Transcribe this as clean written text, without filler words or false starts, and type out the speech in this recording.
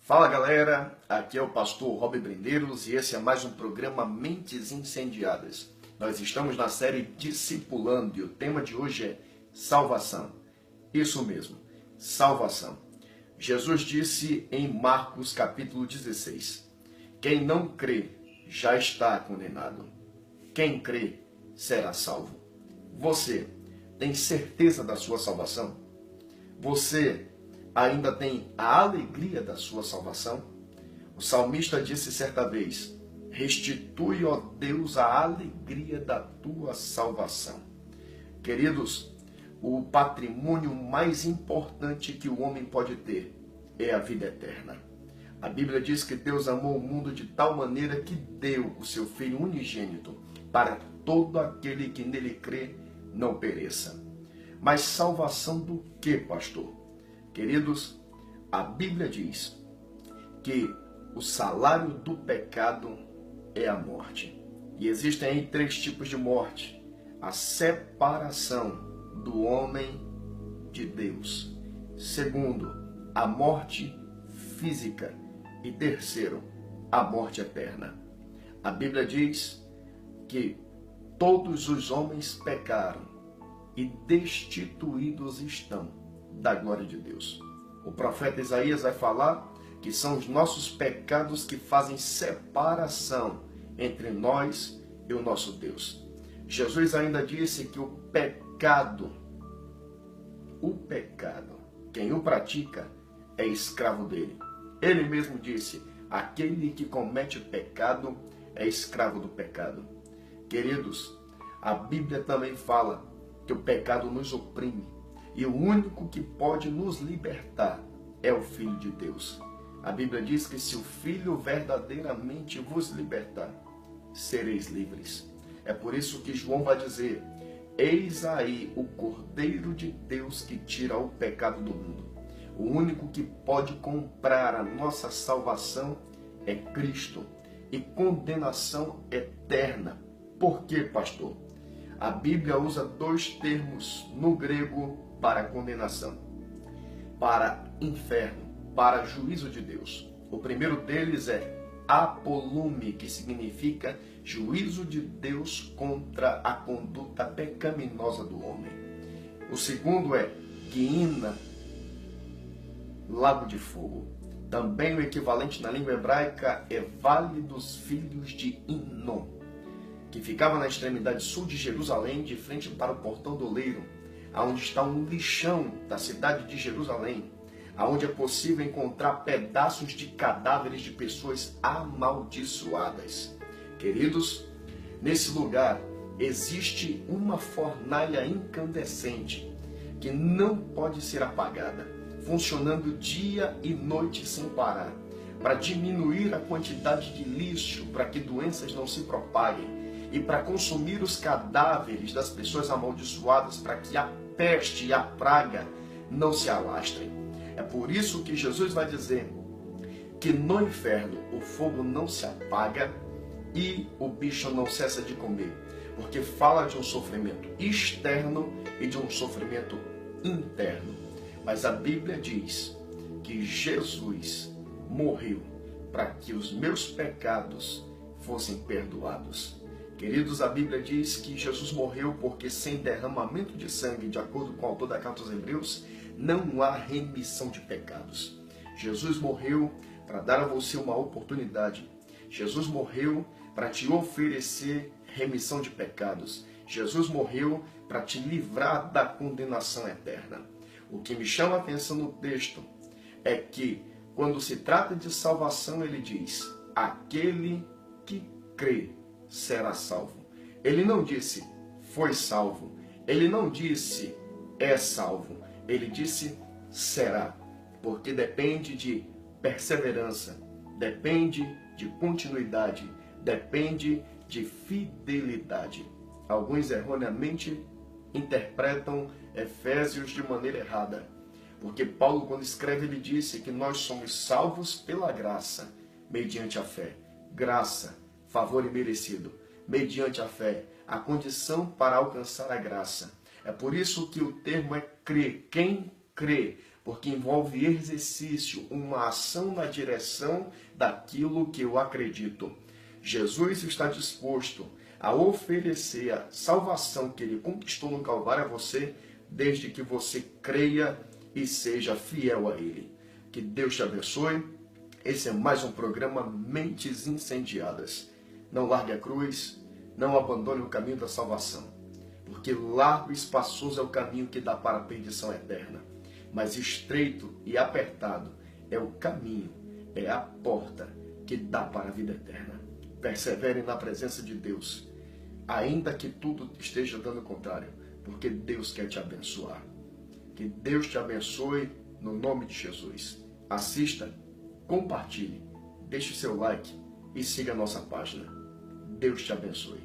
Fala galera, aqui é o pastor Rob Brendeiros e esse é mais um programa Mentes Incendiadas. Nós estamos na série Discipulando e o tema de hoje é salvação. Isso mesmo, salvação. Jesus disse em Marcos capítulo 16, quem não crê já está condenado. Quem crê será salvo. Você tem certeza da sua salvação? Você ainda tem a alegria da sua salvação? O salmista disse certa vez, restitui, ó Deus, a alegria da tua salvação. Queridos, o patrimônio mais importante que o homem pode ter é a vida eterna. A Bíblia diz que Deus amou o mundo de tal maneira que deu o seu Filho unigênito para todo aquele que nele crê não pereça. Mas salvação do que, pastor? Queridos, a Bíblia diz que o salário do pecado é a morte. E existem aí 3 tipos de morte. A separação do homem de Deus. Segundo, a morte física. E terceiro, a morte eterna. A Bíblia diz que todos os homens pecaram e destituídos estão da glória de Deus. O profeta Isaías vai falar que são os nossos pecados que fazem separação entre nós e o nosso Deus. Jesus ainda disse que o pecado, quem o pratica é escravo dele. Ele mesmo disse, aquele que comete pecado é escravo do pecado. Queridos, a Bíblia também fala que o pecado nos oprime. E o único que pode nos libertar é o Filho de Deus. A Bíblia diz que se o Filho verdadeiramente vos libertar, sereis livres. É por isso que João vai dizer, eis aí o Cordeiro de Deus que tira o pecado do mundo. O único que pode comprar a nossa salvação é Cristo e condenação eterna. Por quê, pastor? A Bíblia usa 2 termos no grego para condenação, para inferno, para juízo de Deus. O primeiro deles é apolume, que significa juízo de Deus contra a conduta pecaminosa do homem. O segundo é Guiína, lago de fogo. Também o equivalente na língua hebraica é Vale dos Filhos de Inom, que ficava na extremidade sul de Jerusalém, de frente para o portão do oleiro, onde está um lixão da cidade de Jerusalém, onde é possível encontrar pedaços de cadáveres de pessoas amaldiçoadas. Queridos, nesse lugar existe uma fornalha incandescente que não pode ser apagada, funcionando dia e noite sem parar, para diminuir a quantidade de lixo, para que doenças não se propaguem, e para consumir os cadáveres das pessoas amaldiçoadas, para que a peste e a praga não se alastrem. É por isso que Jesus vai dizer que no inferno o fogo não se apaga e o bicho não cessa de comer, porque fala de um sofrimento externo e de um sofrimento interno. Mas a Bíblia diz que Jesus morreu para que os meus pecados fossem perdoados. Queridos, a Bíblia diz que Jesus morreu porque sem derramamento de sangue, de acordo com o autor da carta aos Hebreus, não há remissão de pecados. Jesus morreu para dar a você uma oportunidade. Jesus morreu para te oferecer remissão de pecados. Jesus morreu para te livrar da condenação eterna. O que me chama a atenção no texto é que, quando se trata de salvação, ele diz, aquele que crê será salvo. Ele não disse, foi salvo. Ele não disse, é salvo. Ele disse, será. Porque depende de perseverança, depende de continuidade, depende de fidelidade. Alguns erroneamente interpretam Efésios de maneira errada. Porque Paulo, quando escreve, ele disse que nós somos salvos pela graça, mediante a fé. Graça, favor imerecido, mediante a fé, a condição para alcançar a graça. É por isso que o termo é crer. Quem crê, porque envolve exercício, uma ação na direção daquilo que eu acredito. Jesus está disposto a oferecer a salvação que ele conquistou no Calvário a você, desde que você creia e seja fiel a ele. Que Deus te abençoe. Esse é mais um programa Mentes Incendiadas. Não largue a cruz, não abandone o caminho da salvação, porque largo e espaçoso é o caminho que dá para a perdição eterna, mas estreito e apertado é o caminho, é a porta que dá para a vida eterna. Persevere na presença de Deus, ainda que tudo esteja dando contrário, porque Deus quer te abençoar. Que Deus te abençoe no nome de Jesus. Assista, compartilhe, deixe seu like e siga a nossa página. Deus te abençoe.